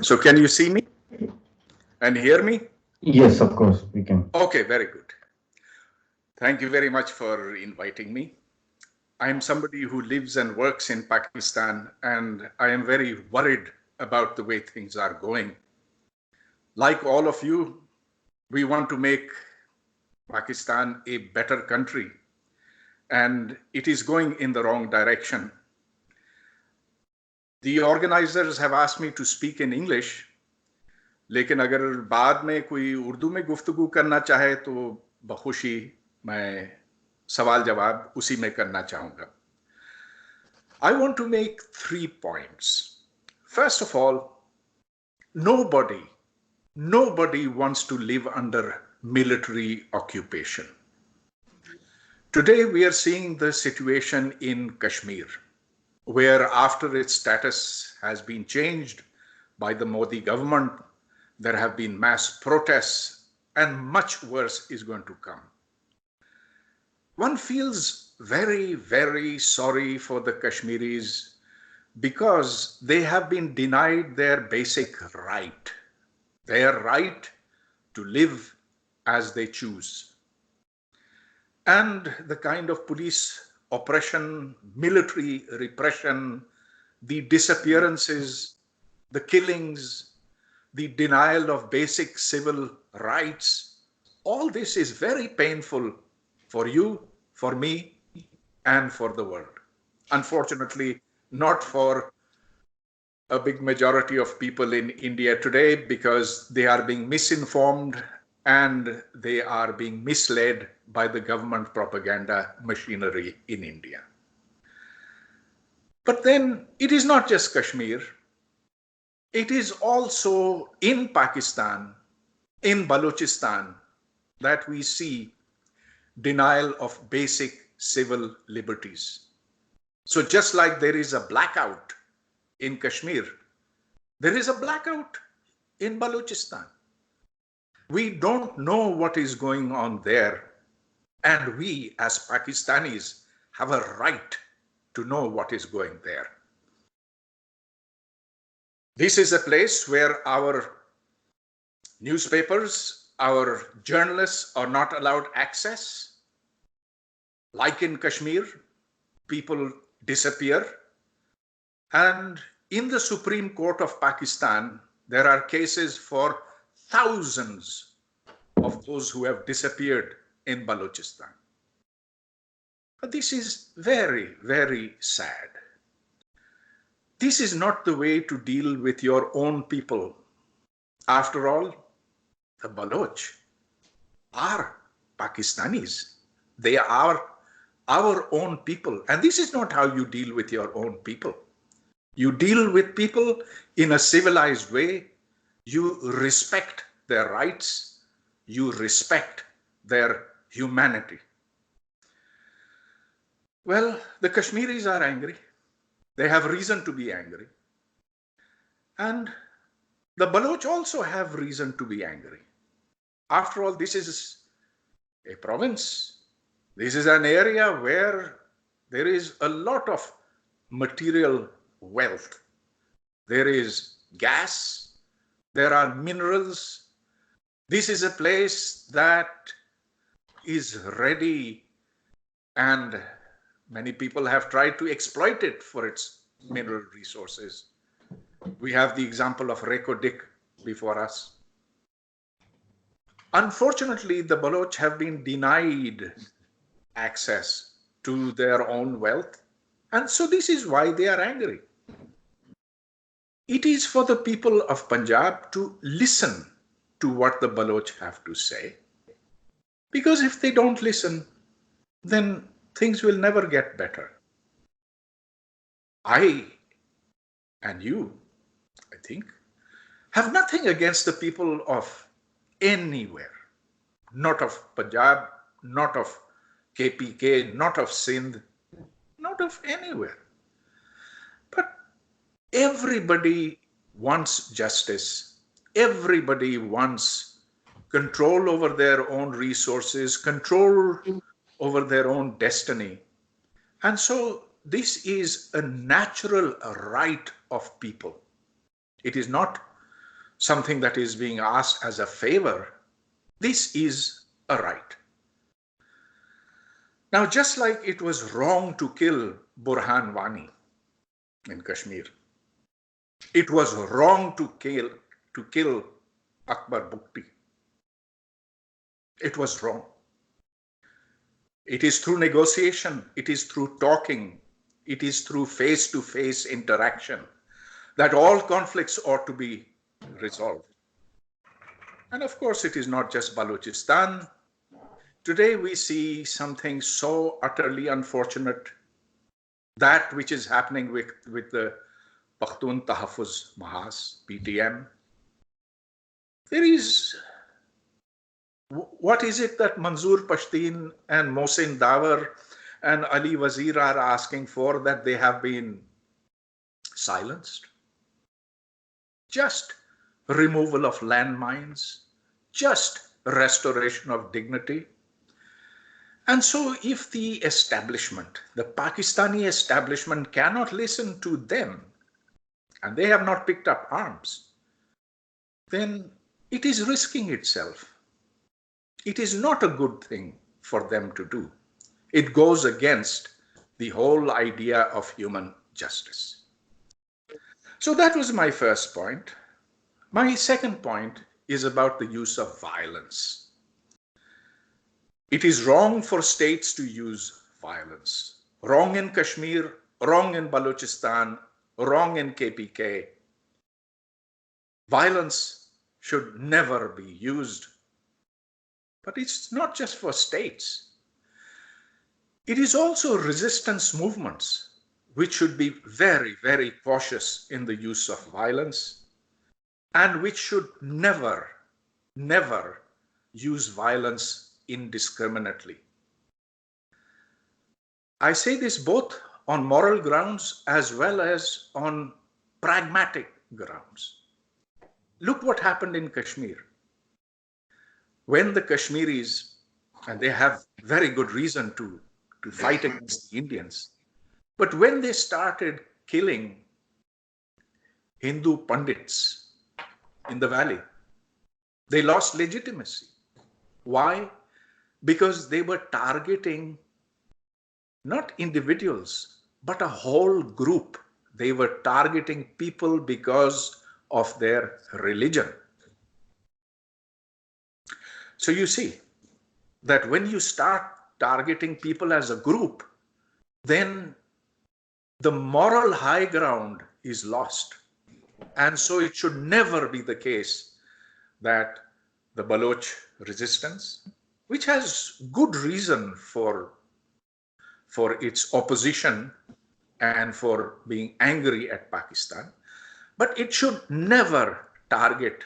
So can you see me and hear me? Yes, of course, we can. Okay, very good. Thank you very much for inviting me. I am somebody who lives and works in Pakistan, and I am very worried about the way things are going. Like all of you, we want to make Pakistan a better country, and it is going in the wrong direction. The organizers have asked me to speak in English, लेकिन अगर बाद में कोई उर्दू में गुफ्तगू करना चाहे तो बखुशी मैं सवाल जवाब उसी में करना चाहूँगा. I want to make 3 points. First of all, nobody wants to live under military occupation. Today we are seeing the situation in Kashmir, where after its status has been changed by the Modi government, there have been mass protests and much worse is going to come. One feels very, very sorry for the Kashmiris because they have been denied their basic right, their right to live as they choose. And the kind of police oppression, military repression, the disappearances, the killings, the denial of basic civil rights, all this is very painful for you, for me, and for the world. Unfortunately, not for a big majority of people in India today because they are being misinformed and they are being misled by the government propaganda machinery in India. But then it is not just Kashmir. It is also in Pakistan, in Balochistan, that we see denial of basic civil liberties. So just like there is a blackout in Kashmir, there is a blackout in Balochistan. We don't know what is going on there, and we as Pakistanis have a right to know what is going there. This is a place where our newspapers, our journalists are not allowed access. Like in Kashmir, people disappear. And in the Supreme Court of Pakistan, there are cases for thousands of those who have disappeared in Balochistan. But this is very, very sad. This is not the way to deal with your own people. After all, the Baloch are Pakistanis. They are our own people. And this is not how you deal with your own people. You deal with people in a civilized way. You respect their rights. You respect their humanity. Well, the Kashmiris are angry. They have reason to be angry. And the Baloch also have reason to be angry. After all, this is a province. This is an area where there is a lot of material wealth. There is gas, there are minerals. This is a place that is ready, and many people have tried to exploit it for its mineral resources. We have the example of Reko Diq before us. Unfortunately, the Baloch have been denied access to their own wealth, and so this is why they are angry. It is for the people of Punjab to listen to what the Baloch have to say, because if they don't listen, then things will never get better. I and you, I think, have nothing against the people of anywhere, not of Punjab, not of KPK, not of Sindh, not of anywhere. But everybody wants justice. Everybody wants control over their own resources, control over their own destiny. And so this is a natural right of people. It is not something that is being asked as a favor, this is a right. Now, just like it was wrong to kill Burhan Wani in Kashmir, it was wrong to kill Akbar Bukti. It was wrong. It is through negotiation, it is through talking, it is through face-to-face interaction that all conflicts ought to be resolved. And of course, it is not just Balochistan. Today we see something so utterly unfortunate, that which is happening with the Pakhtun Tahaffuz Mahas, PTM. What is it that Manzoor Pashtun and Mohsin Dawar and Ali Wazir are asking for that they have been silenced? Just removal of landmines, just restoration of dignity. And so if the establishment, the Pakistani establishment, cannot listen to them, and they have not picked up arms, then it is risking itself. It is not a good thing for them to do. It goes against the whole idea of human justice. So that was my first point. My second point is about the use of violence. It is wrong for states to use violence. Wrong in Kashmir, wrong in Balochistan, wrong in KPK. Violence should never be used. But it's not just for states. It is also resistance movements, which should be very, very cautious in the use of violence, and which should never, never use violence indiscriminately. I say this both on moral grounds as well as on pragmatic grounds. Look what happened in Kashmir. When the Kashmiris, and they have very good reason to fight against the Indians, but when they started killing Hindu Pandits in the valley, they lost legitimacy. Why? Because they were targeting not individuals, but a whole group. They were targeting people because of their religion. So you see that when you start targeting people as a group, then the moral high ground is lost. And so it should never be the case that the Baloch resistance, which has good reason for its opposition and for being angry at Pakistan, but it should never target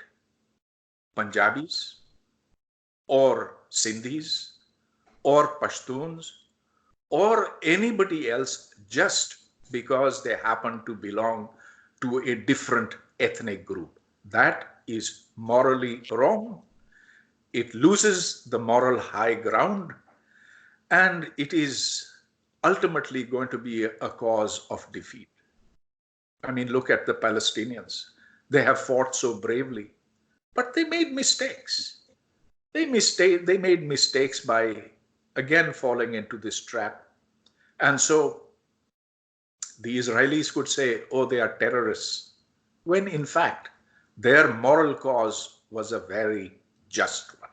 Punjabis or Sindhis or Pashtuns or anybody else just because they happen to belong to a different ethnic group. That is morally wrong. It loses the moral high ground, and it is ultimately going to be a cause of defeat. I mean, look at the Palestinians. They have fought so bravely, but they made mistakes. They made mistakes by, again, falling into this trap. And so the Israelis could say, oh, they are terrorists, when in fact, their moral cause was a very just one.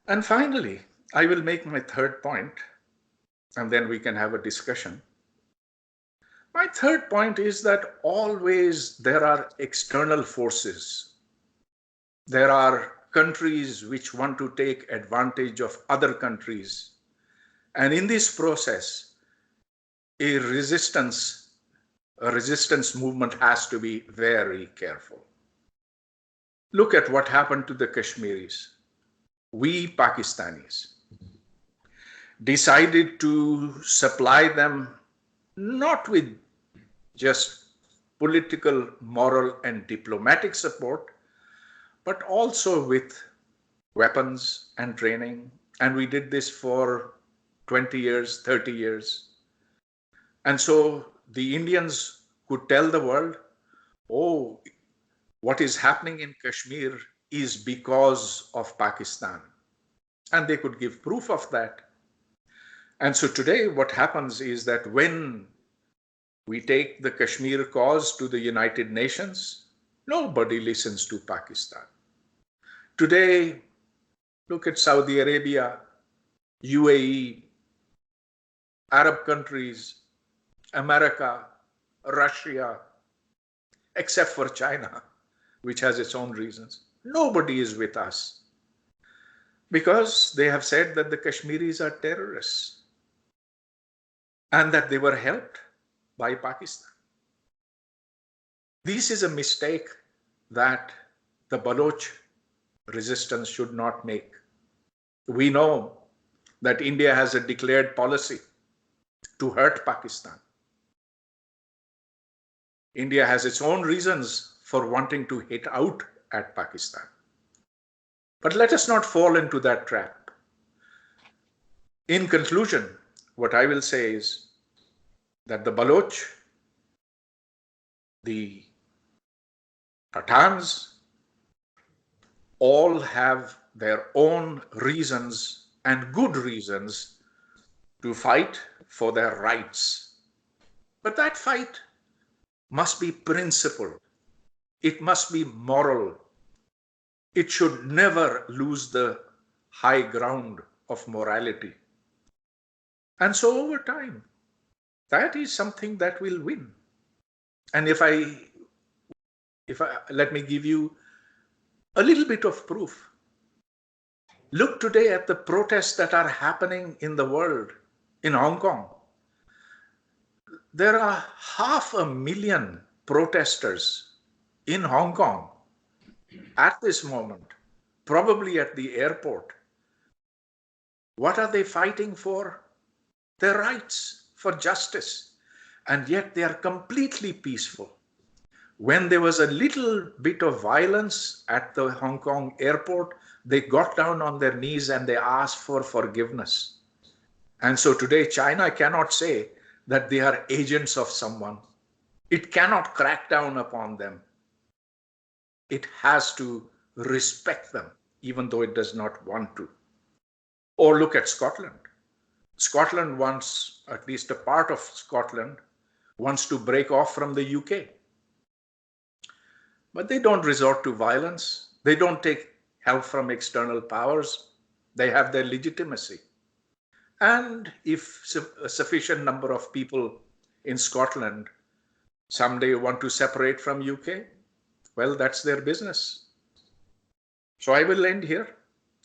And finally, I will make my third point, and then we can have a discussion. My third point is that always there are external forces. There are countries which want to take advantage of other countries. And in this process, a resistance movement has to be very careful. Look at what happened to the Kashmiris. We Pakistanis decided to supply them not with just political, moral, and diplomatic support, but also with weapons and training. And we did this for 20 years, 30 years. And so the Indians could tell the world, oh, what is happening in Kashmir is because of Pakistan. And they could give proof of that. And so today what happens is that when we take the Kashmir cause to the United Nations, nobody listens to Pakistan. Today, look at Saudi Arabia, UAE, Arab countries, America, Russia, except for China, which has its own reasons. Nobody is with us because they have said that the Kashmiris are terrorists and that they were helped by Pakistan. This is a mistake that the Baloch resistance should not make. We know that India has a declared policy to hurt Pakistan. India has its own reasons for wanting to hit out at Pakistan. But let us not fall into that trap. In conclusion, what I will say is that the Baloch, the Pathans, all have their own reasons and good reasons to fight for their rights. But that fight must be principled. It must be moral. It should never lose the high ground of morality. And so over time, that is something that will win. And if I let me give you a little bit of proof. Look today at the protests that are happening in the world, in Hong Kong. There are 500,000 protesters in Hong Kong at this moment, probably at the airport. What are they fighting for? Their rights, for justice. And yet they are completely peaceful. When there was a little bit of violence at the Hong Kong airport, they got down on their knees and they asked for forgiveness. And so today China cannot say that they are agents of someone. It cannot crack down upon them. It has to respect them, even though it does not want to. Or look at Scotland. Scotland wants, at least a part of Scotland, wants to break off from the UK. But they don't resort to violence. They don't take help from external powers. They have their legitimacy. And if a sufficient number of people in Scotland someday want to separate from UK, well, that's their business. So I will end here.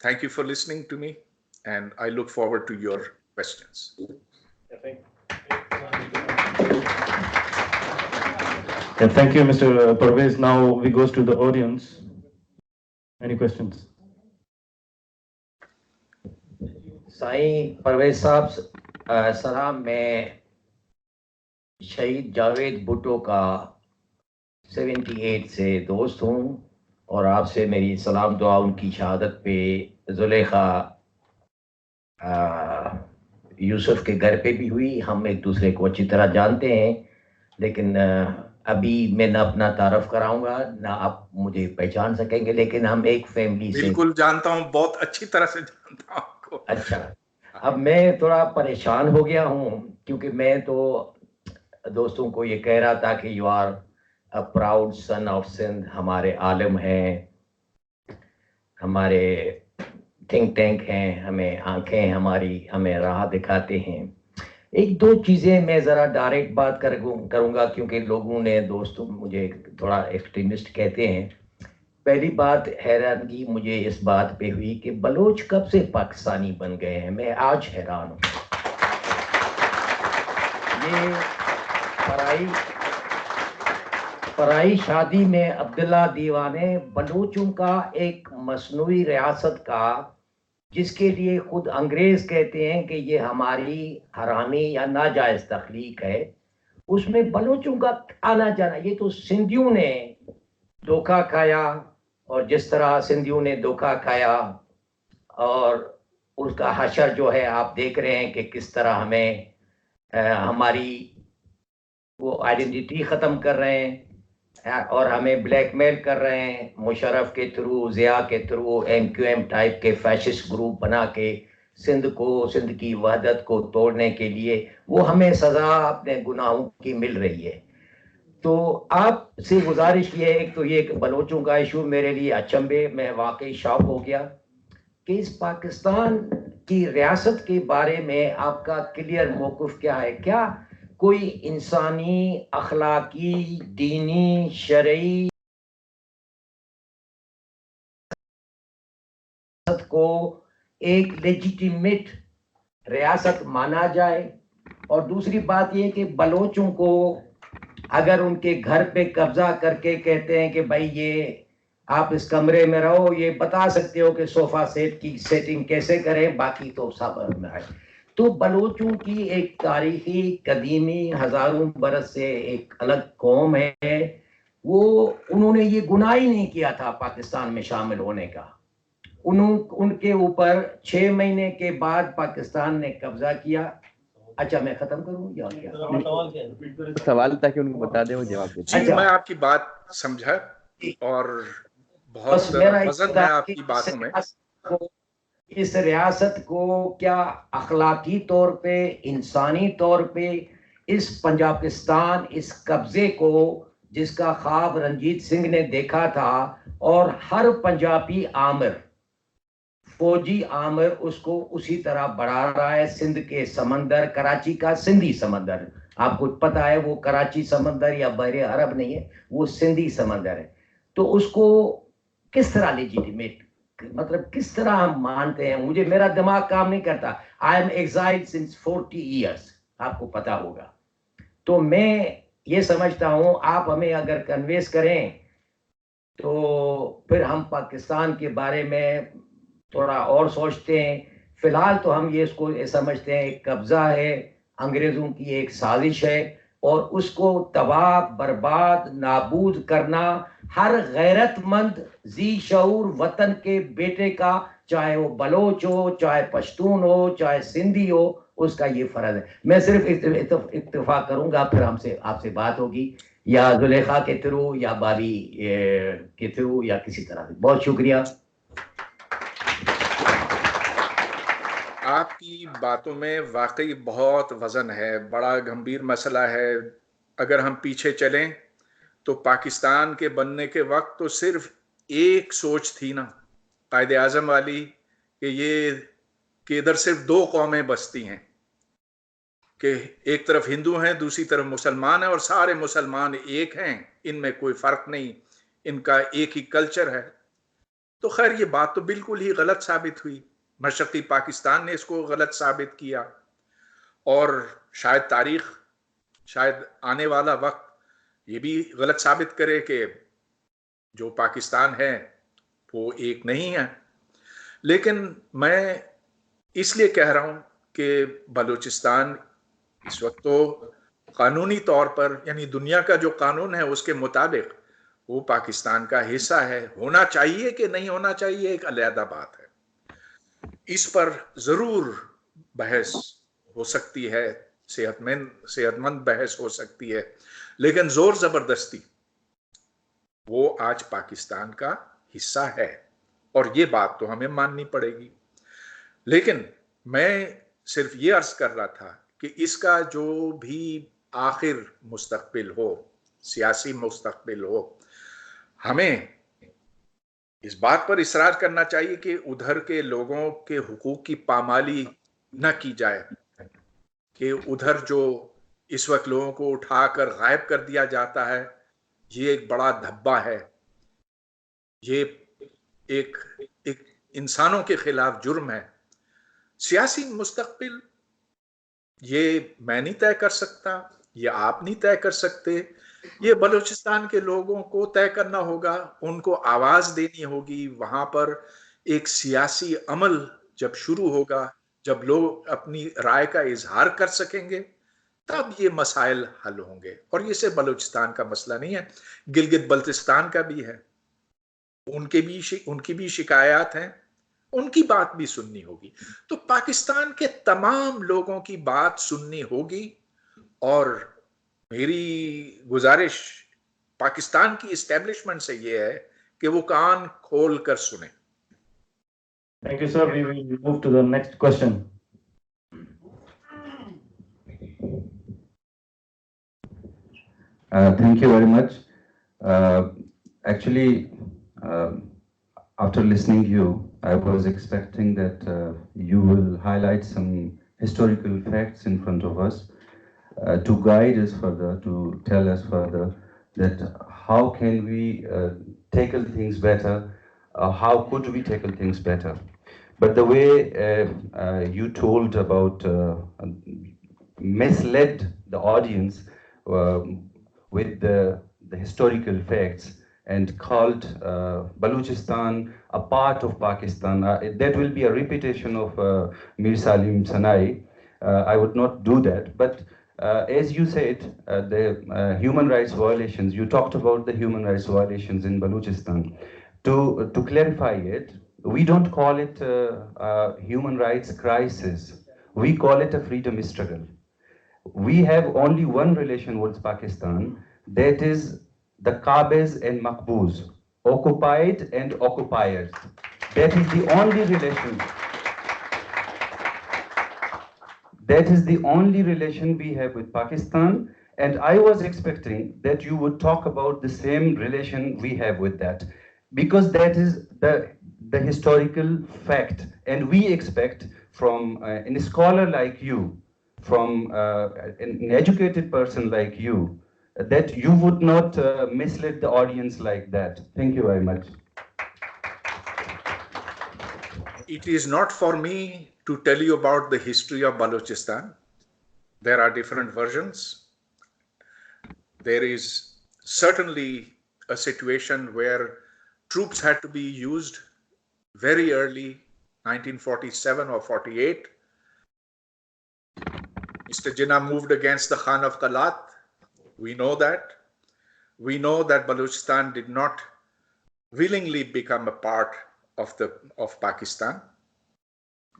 Thank you for listening to me, and I look forward to your questions. Thank you, Mr. Parvez. Now we goes to the audience. Any questions? Sai Parvez साहब सलाम, मैं शहीद जावेद भुट्टो का 78 से दोस्त हूँ और आपसे मेरी सलाम दुआ उनकी शहादत पे जुलेखा यूसुफ के घर पे भी हुई। हम एक दूसरे को अच्छी तरह जानते हैं, लेकिन अभी मैं ना अपना तारफ कराऊंगा ना आप मुझे पहचान सकेंगे, लेकिन हम एक फैमिली से। बिल्कुल जानता हूँ, बहुत अच्छी तरह से जानता हूँ आपको। अच्छा, अब मैं थोड़ा परेशान हो गया हूँ क्योंकि मैं तो दोस्तों को ये कह रहा था कि you are a proud son of Sindh, हमारे आलिम हैं, हमारे थिंक टैंक हैं, हमें आंखें हमारी हमें राह दिखाते हैं। एक दो चीज़ें मैं ज़रा डायरेक्ट बात करूँगा क्योंकि लोगों ने, दोस्तों मुझे थोड़ा एक्सट्रीमिस्ट कहते हैं। पहली बात, हैरानगी मुझे इस बात पे हुई कि बलोच कब से पाकिस्तानी बन गए हैं। मैं आज हैरान हूँ। ये पराई शादी में अब्दुल्ला दीवाने बलोचों का एक मसनूई रियासत का, जिसके लिए खुद अंग्रेज कहते हैं कि ये हमारी हरामी या नाजायज तख्लीक है, उसमें बलोचों का आना जाना, ये तो सिंधियों ने धोखा खाया। और जिस तरह सिंधियों ने धोखा खाया और उसका हशर जो है आप देख रहे हैं कि किस तरह हमें हमारी वो आइडेंटिटी ख़त्म कर रहे हैं। اور ہمیں بلیک میل کر رہے ہیں مشرف کے تھرو، ضیاء کے تھرو، MQM ٹائپ کے فیشسٹ گروپ بنا کے سندھ کی وحدت کو توڑنے کے لیے وہ ہمیں سزا اپنے گناہوں کی مل رہی ہے. تو آپ سے گزارش یہ ہے، ایک تو یہ بلوچوں کا ایشو میرے لیے اچنبے، میں واقعی شاک ہو گیا کہ اس پاکستان کی ریاست کے بارے میں آپ کا کلیئر موقف کیا ہے؟ کیا کوئی انسانی، اخلاقی، دینی، شرعی کو ایک لیجیٹیمیٹ ریاست مانا جائے؟ اور دوسری بات یہ کہ بلوچوں کو اگر ان کے گھر پہ قبضہ کر کے کہتے ہیں کہ بھائی یہ آپ اس کمرے میں رہو، یہ بتا سکتے ہو کہ صوفہ سیٹ کی سیٹنگ کیسے کریں، باقی تو سب میں ہے. تو بلوچوں کی ایک تاریخی قدیمی ہزاروں برس سے ایک الگ قوم ہے، انہوں نے یہ گناہ ہی نہیں کیا تھا پاکستان میں شامل ہونے کا. ان کے اوپر 6 مہینے کے بعد پاکستان نے قبضہ کیا. اچھا میں ختم کروں یا کیا سوال تاکہ ان کو بتا دیں وہ جواب دیں. جی میں آپ کی بات سمجھا اور بہت وزن ہے آپ کی باتوں میں. اس ریاست کو کیا اخلاقی طور پہ، انسانی طور پہ اس پاکستان، اس قبضے کو جس کا خواب رنجیت سنگھ نے دیکھا تھا، اور ہر پنجابی آمر، فوجی آمر اس کو اسی طرح بڑھا رہا ہے. سندھ کے سمندر، کراچی کا سندھی سمندر، آپ کو پتا ہے وہ کراچی سمندر یا بحر عرب نہیں ہے، وہ سندھی سمندر ہے. تو اس کو کس طرح لیجیٹیمیٹ، مطلب کس طرح ہم مانتے ہیں؟ میرا دماغ کام نہیں کرتا. I am exiled since 40 years, آپ کو پتا ہوگا. تو میں یہ سمجھتا ہوں آپ ہمیں اگر کنوینس کریں تو پھر ہم پاکستان کے بارے میں تھوڑا اور سوچتے ہیں. فی الحال تو ہم یہ اس کو سمجھتے ہیں ایک قبضہ ہے، انگریزوں کی ایک سازش ہے، اور اس کو تباہ، برباد، نابود کرنا ہر غیرت مند ذی شعور وطن کے بیٹے کا، چاہے وہ بلوچ ہو، چاہے پشتون ہو، چاہے سندھی ہو، اس کا یہ فرض ہے. میں صرف اتفاق کروں گا، پھر آپ سے بات ہوگی یا زلیخا کے تھرو یا بابی کے تھرو یا کسی طرح سے. بہت شکریہ. آپ کی باتوں میں واقعی بہت وزن ہے، بڑا گمبھیر مسئلہ ہے. اگر ہم پیچھے چلیں تو پاکستان کے بننے کے وقت تو صرف ایک سوچ تھی نا قائد اعظم والی، کہ ادھر صرف 2 قومیں بستی ہیں، کہ ایک طرف ہندو ہیں، دوسری طرف مسلمان ہیں، اور سارے مسلمان ایک ہیں، ان میں کوئی فرق نہیں، ان کا ایک ہی کلچر ہے. تو خیر یہ بات تو بالکل ہی غلط ثابت ہوئی. مشرقی پاکستان نے اس کو غلط ثابت کیا، اور شاید تاریخ، شاید آنے والا وقت یہ بھی غلط ثابت کرے کہ جو پاکستان ہے وہ ایک نہیں ہے. لیکن میں اس لیے کہہ رہا ہوں کہ بلوچستان اس وقت تو قانونی طور پر، یعنی دنیا کا جو قانون ہے اس کے مطابق وہ پاکستان کا حصہ ہے. ہونا چاہیے کہ نہیں ہونا چاہیے ایک علیحدہ بات ہے، اس پر ضرور بحث ہو سکتی ہے، صحت مند بحث ہو سکتی ہے، لیکن زور زبردستی وہ آج پاکستان کا حصہ ہے، اور یہ بات تو ہمیں ماننی پڑے گی. لیکن میں صرف یہ عرض کر رہا تھا کہ اس کا جو بھی آخر مستقبل ہو، سیاسی مستقبل ہو، ہمیں اس بات پر اصرار کرنا چاہیے کہ ادھر کے لوگوں کے حقوق کی پامالی نہ کی جائے، کہ ادھر جو اس وقت لوگوں کو اٹھا کر غائب کر دیا جاتا ہے یہ ایک بڑا دھبا ہے، یہ ایک انسانوں کے خلاف جرم ہے. سیاسی مستقبل یہ میں نہیں طے کر سکتا، یہ آپ نہیں طے کر سکتے، یہ بلوچستان کے لوگوں کو طے کرنا ہوگا، ان کو آواز دینی ہوگی. وہاں پر ایک سیاسی عمل جب شروع ہوگا، جب لوگ اپنی رائے کا اظہار کر سکیں گے، تب یہ مسائل حل ہوں گے. اور یہ صرف بلوچستان کا مسئلہ نہیں ہے، گلگت بلتستان کا بھی ہے، ان کی بھی شکایات ہیں، ان کی بات بھی سننی ہوگی. تو پاکستان کے تمام لوگوں کی بات سننی ہوگی. اور میری گزارش पाकिस्तान की इस्टेब्लिशमेंट से ये है कि वो कान खोल कर सुने. Thank you, sir. We will move to the next question. Thank you very much. Actually, after listening to you, I was expecting that you will highlight some historical facts in front of us to guide us further, to tell us further that how can we tackle things better, how could we tackle things better. But the way you told about misled the audience with the historical facts and called Balochistan a part of Pakistan. That will be a repetition of Mir Salim Sanai. I would not do that. But as you said, the human rights violations, you talked about the human rights violations in Balochistan. To clarify it, we don't call it a human rights crisis. We call it a freedom struggle. We have only one relation with Pakistan, that is the Qabas and Maqboos, occupied and occupiers. That is the only relation. That is the only relation we have with Pakistan, and I was expecting that you would talk about the same relation we have with that, because that is the historical fact, and we expect from a scholar like you, from an educated person like you, that you would not mislead the audience like that. Thank you very much. It is not for me to tell you about the history of Balochistan. There are different versions. There is certainly a situation where troops had to be used very early, 1947 or 48. Mr. Jinnah moved against the Khan of Kalat. We know that. We know that Balochistan did not willingly become a part of Pakistan.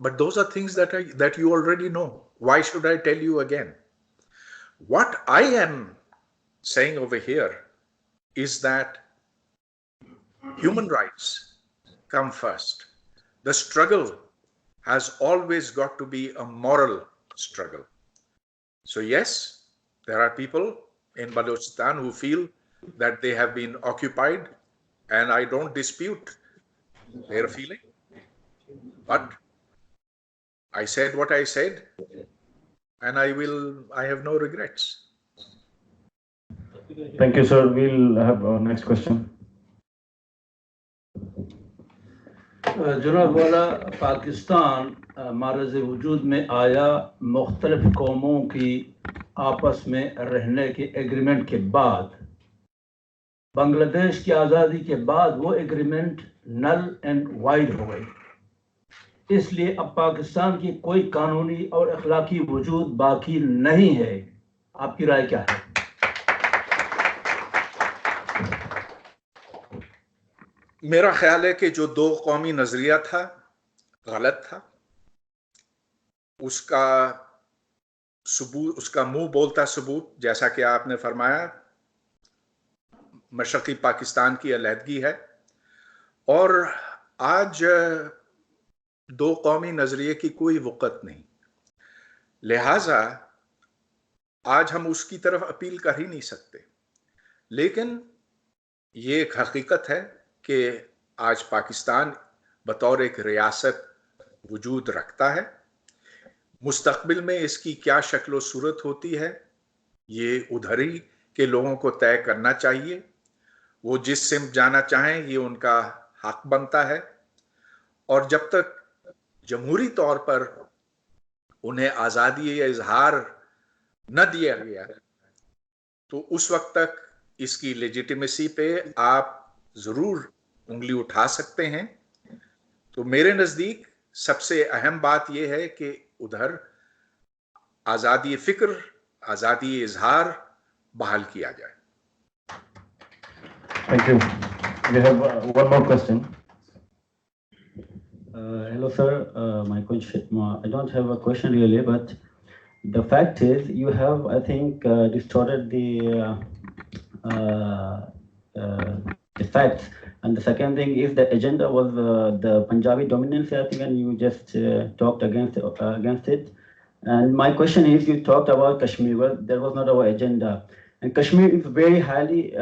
But those are things that you already know. Why should I tell you again? What I am saying over here is that human rights come first. The struggle has always got to be a moral struggle. So yes, there are people in Balochistan who feel that they have been occupied, and I don't dispute their feeling. But I said what I said, and I have no regrets. Thank you, sir. We'll have our next question. जनाब वाला पाकिस्तान मारज़ वजूद में आया मुख्तलिफ कौमों की आपस में रहने के एग्रीमेंट के बाद, बांग्लादेश की आज़ादी के बाद वो एग्रीमेंट नल एंड वाइड हो गई. इसलिए अब पाकिस्तान की कोई कानूनी और अखलाकी वजूद बाकी नहीं है. आपकी राय क्या है? मेरा ख्याल है कि जो दो कौमी नजरिया था गलत था. उसका सबूत, उसका मुंह बोलता सबूत, जैसा कि आपने फरमाया, मशरकी पाकिस्तान की अलहदगी है. और आज दो कौमी नजरिए की कोई वक़्त नहीं, लिहाजा आज हम उसकी तरफ अपील कर ही नहीं सकते. लेकिन ये एक हकीकत है कि आज पाकिस्तान बतौर एक रियासत वजूद रखता है. मुस्तकबिल में इसकी क्या शक्ल व सूरत होती है, ये उधर ही के लोगों को तय करना चाहिए. वो जिस सिमत जाना चाहें, ये उनका हक बनता है. और जब तक जमहूरी तौर पर उन्हें आज़ादी या इजहार न दिया गया, तो उस वक्त तक इसकी लेजिटिमेसी पे आप जरूर उंगली उठा सकते हैं. तो मेरे नजदीक सबसे अहम बात यह है कि उधर आज़ादी फिक्र, आज़ादी इजहार बहाल किया जाए. Thank you. We have one more question. Hello, sir. My question, I don't have a question really, but the fact is you have, I think, distorted the facts. And the second thing is the agenda was the Punjabi dominance, I think, and you just talked against it. And my question is, you talked about Kashmir. Well, that was not our agenda. And Kashmir is very highly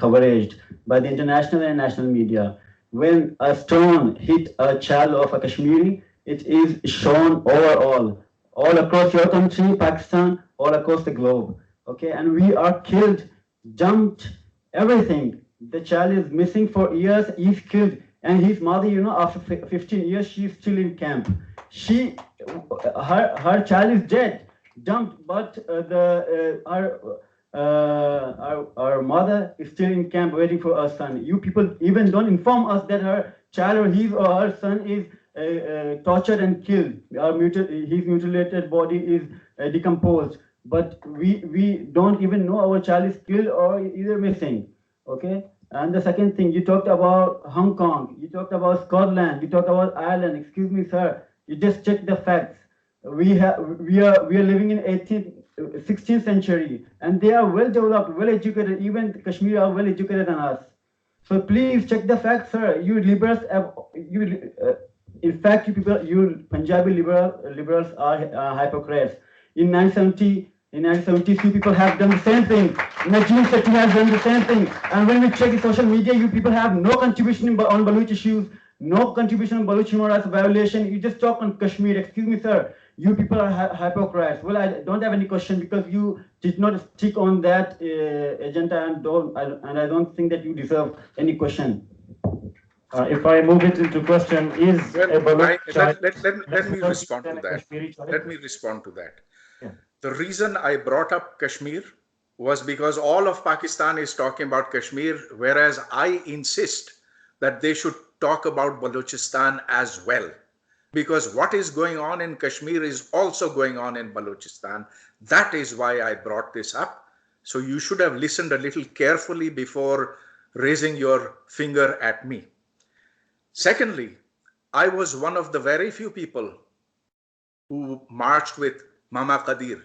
coveraged by the international and national media. When a stone hit a child of a Kashmiri, it is shown all across your country, Pakistan, all across the globe. Okay, and we are killed, jumped, everything. The child is missing for years, he's killed. And his mother, after 15 years, she's still in camp. Her child is dead, dumped, but our mother is still in camp waiting for her son. You people even don't inform us that her child or his or her son is tortured and killed. His mutilated body is decomposed, but we don't even know our child is killed or either missing. Okay. And the second thing, you talked about Hong Kong, you talked about Scotland, you talked about Ireland. Excuse me, sir. You just check the facts. We are living in 16th century, and they are well developed, well educated. Even Kashmir are well educated than us. So please check the facts, sir. You liberals, in fact, you Punjabi liberals are hypocrites. In 1970s, you people have done the same thing. Najib Sethi has done the same thing. And when we check the social media, you people have no contribution on Baluch issues, no contribution on Baluch human rights violation. You just talk on Kashmir. Excuse me, sir. You people are hypocrites. Well, I don't have any question because you did not stick on that agenda, and I don't think that you deserve any question. If I move it into question, is a Baluch child... Let me respond to that. Let me respond to that. Yeah. The reason I brought up Kashmir was because all of Pakistan is talking about Kashmir, whereas I insist that they should talk about Balochistan as well. Because what is going on in Kashmir is also going on in Balochistan. That is why I brought this up. So you should have listened a little carefully before raising your finger at me. Secondly, I was one of the very few people who marched with Mama Qadir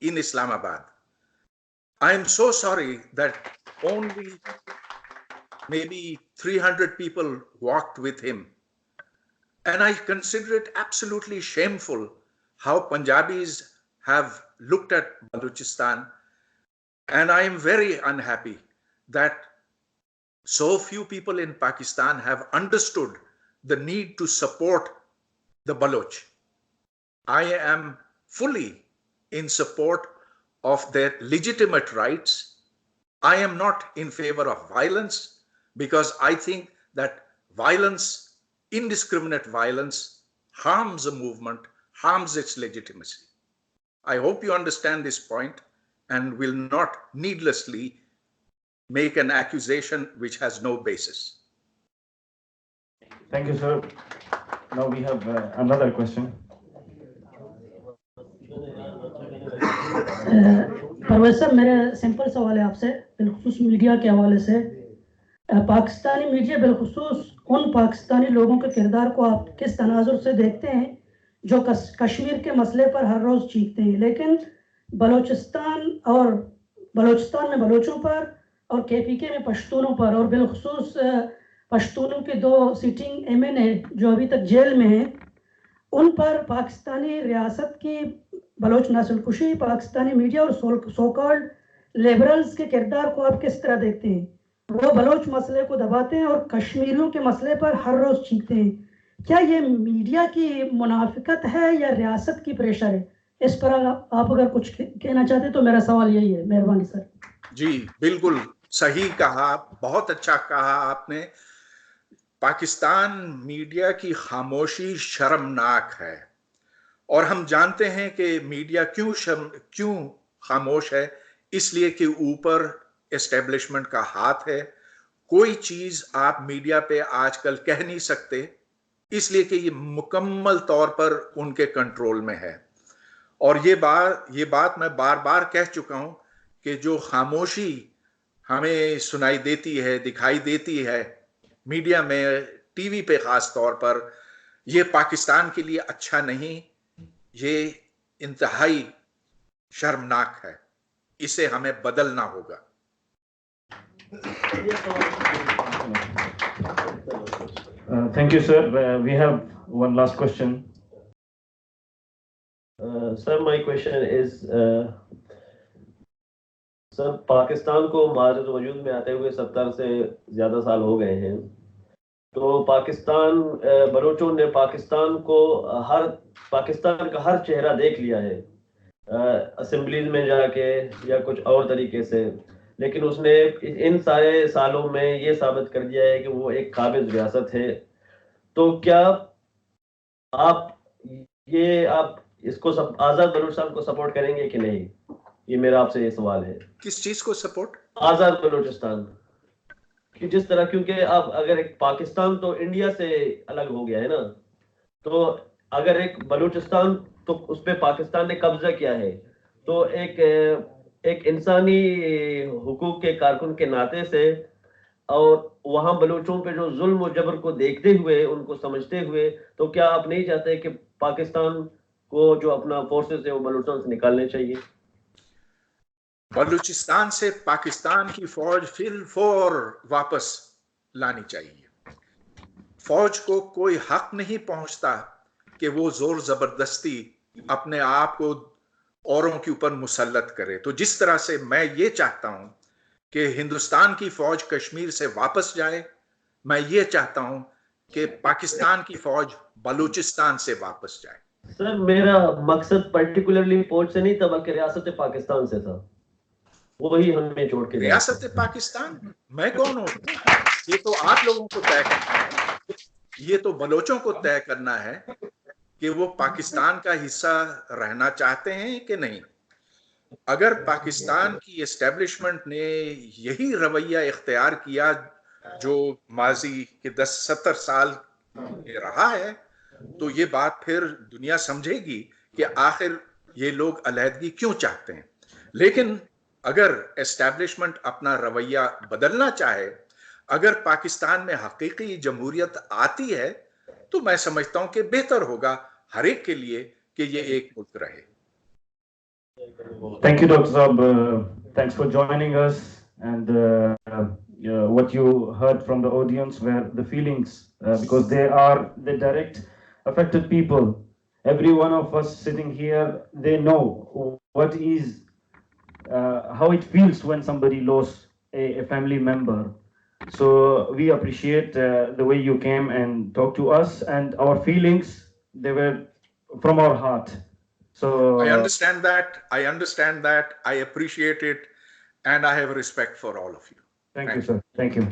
in Islamabad. I am so sorry that only maybe 300 people walked with him. And I consider it absolutely shameful how Punjabis have looked at Balochistan. And I am very unhappy that so few people in Pakistan have understood the need to support the Baloch. I am fully in support of their legitimate rights. I am not in favor of violence because I think that violence, indiscriminate violence, harms a movement, harms its legitimacy. I hope you understand this point and will not needlessly make an accusation which has no basis. Thank you, sir. Now we have another question. Parvez साहब, मेरा simple सवाल है आपसे बिलखुसूस media के हवाले से। Pakistani media बिलखुसूस उन पाकिस्तानी लोगों के किरदार को आप किस तनाजुर से देखते हैं जो कश्मीर के मसले पर हर रोज़ चीखते हैं, लेकिन बलूचिस्तान में बलोचों पर और KPK में पश्तूनों पर, और बिलखुसूस पश्तूनों के 2 सिटिंग MNA जो अभी तक जेल में हैं, उन पर पाकिस्तानी रियासत की बलोच नस्लकुशी, पाकिस्तानी मीडिया और सो कॉल्ड लिबरल्स के किरदार को आप किस तरह देखते हैं? वो बलोच मसले को दबाते हैं और कश्मीरियों के मसले पर हर रोज़ चीखते हैं। क्या ये मीडिया की मुनाफिकत है या रियासत की प्रेशर है? इस पर आप अगर कुछ कहना चाहते तो मेरा सवाल यही है। मेहरबानी सर। जी बिल्कुल सही कहा, बहुत अच्छा कहा आपने। पाकिस्तान मीडिया की खामोशी शर्मनाक है और हम जानते हैं कि मीडिया क्यों खामोश है, इसलिए कि ऊपर एस्टेब्लिशमेंट का हाथ है। कोई चीज आप मीडिया पे आजकल कह नहीं सकते, इसलिए कि ये मुकम्मल तौर पर उनके कंट्रोल में है। और ये बात मैं बार बार कह चुका हूं कि जो खामोशी हमें सुनाई देती है, दिखाई देती है मीडिया में, टीवी पे खास तौर पर, ये पाकिस्तान के लिए अच्छा नहीं, ये इंतहाई शर्मनाक है। इसे हमें बदलना होगा। Thank you, sir. We have one last question. Sir, my question is, sir, Pakistan کو معرض وجود میں آتے ہوئے 70 سے زیادہ سال ہو گئے ہیں. تو پاکستان بلوچوں نے پاکستان کا ہر چہرہ دیکھ لیا ہے اسمبلیز میں جا کے یا کچھ اور طریقے سے، لیکن اس نے ان سارے سالوں میں یہ ثابت کر دیا ہے کہ وہ ایک قابض ریاست ہے. تو کیا آپ اس کو آزاد بلوچستان کو سپورٹ کریں گے کہ نہیں؟ یہ میرا آپ سے یہ سوال ہے. کس چیز کو سپورٹ؟ آزاد بلوچستان. کہ جس طرح، کیونکہ اب اگر ایک پاکستان تو انڈیا سے الگ ہو گیا ہے نا، تو اگر ایک بلوچستان تو اس پہ پاکستان نے قبضہ کیا ہے، تو ایک انسانی حقوق کے کارکن کے ناطے سے اور وہاں بلوچوں پہ جو ظلم و جبر کو دیکھتے ہوئے، ان کو سمجھتے ہوئے، تو کیا آپ نہیں چاہتے کہ پاکستان کو جو اپنا فورسز ہے وہ بلوچستان سے نکالنے چاہیے؟ بلوچستان سے پاکستان کی فوج فی الفور واپس لانی چاہیے. فوج کو کوئی حق نہیں پہنچتا کہ وہ زور زبردستی اپنے آپ کو اوروں کے اوپر مسلط کرے. تو جس طرح سے میں یہ چاہتا ہوں کہ ہندوستان کی فوج کشمیر سے واپس جائے، میں یہ چاہتا ہوں کہ پاکستان کی فوج بلوچستان سے واپس جائے. سر، میرا مقصد پرٹیکولرلی فوج سے نہیں تھا، بلکہ ریاست پاکستان سے تھا. وہی ہمیں چھوڑ کے ریاست پاکستان میں کون ہوں؟ یہ تو آپ لوگوں کو طے کرنا ہے، یہ تو بلوچوں کو طے کرنا ہے کہ وہ پاکستان کا حصہ رہنا چاہتے ہیں کہ نہیں. اگر پاکستان کی اسٹیبلشمنٹ نے یہی رویہ اختیار کیا جو ماضی کے 10-70 سال رہا ہے، تو یہ بات پھر دنیا سمجھے گی کہ آخر یہ لوگ علیحدگی کیوں چاہتے ہیں. لیکن اگر اسٹیبلشمنٹ اپنا رویہ بدلنا چاہے، اگر پاکستان میں حقیقی جمہوریت آتی ہے، تو میں سمجھتا ہوں کہ بہتر ہوگا ہر ایک کے لیے کہ یہ ایک ملک رہے. Thank you, Dr. Saab. Thanks for joining us. And what you heard from the audience were the feelings, because they are the direct affected people. Every one of us sitting here, they know what is how it feels when somebody lost a family member. So we appreciate the way you came and talked to us, and our feelings, they were from our heart. So I understand that. I appreciate it, and I have respect for all of you. Thank you, sir. Thank you.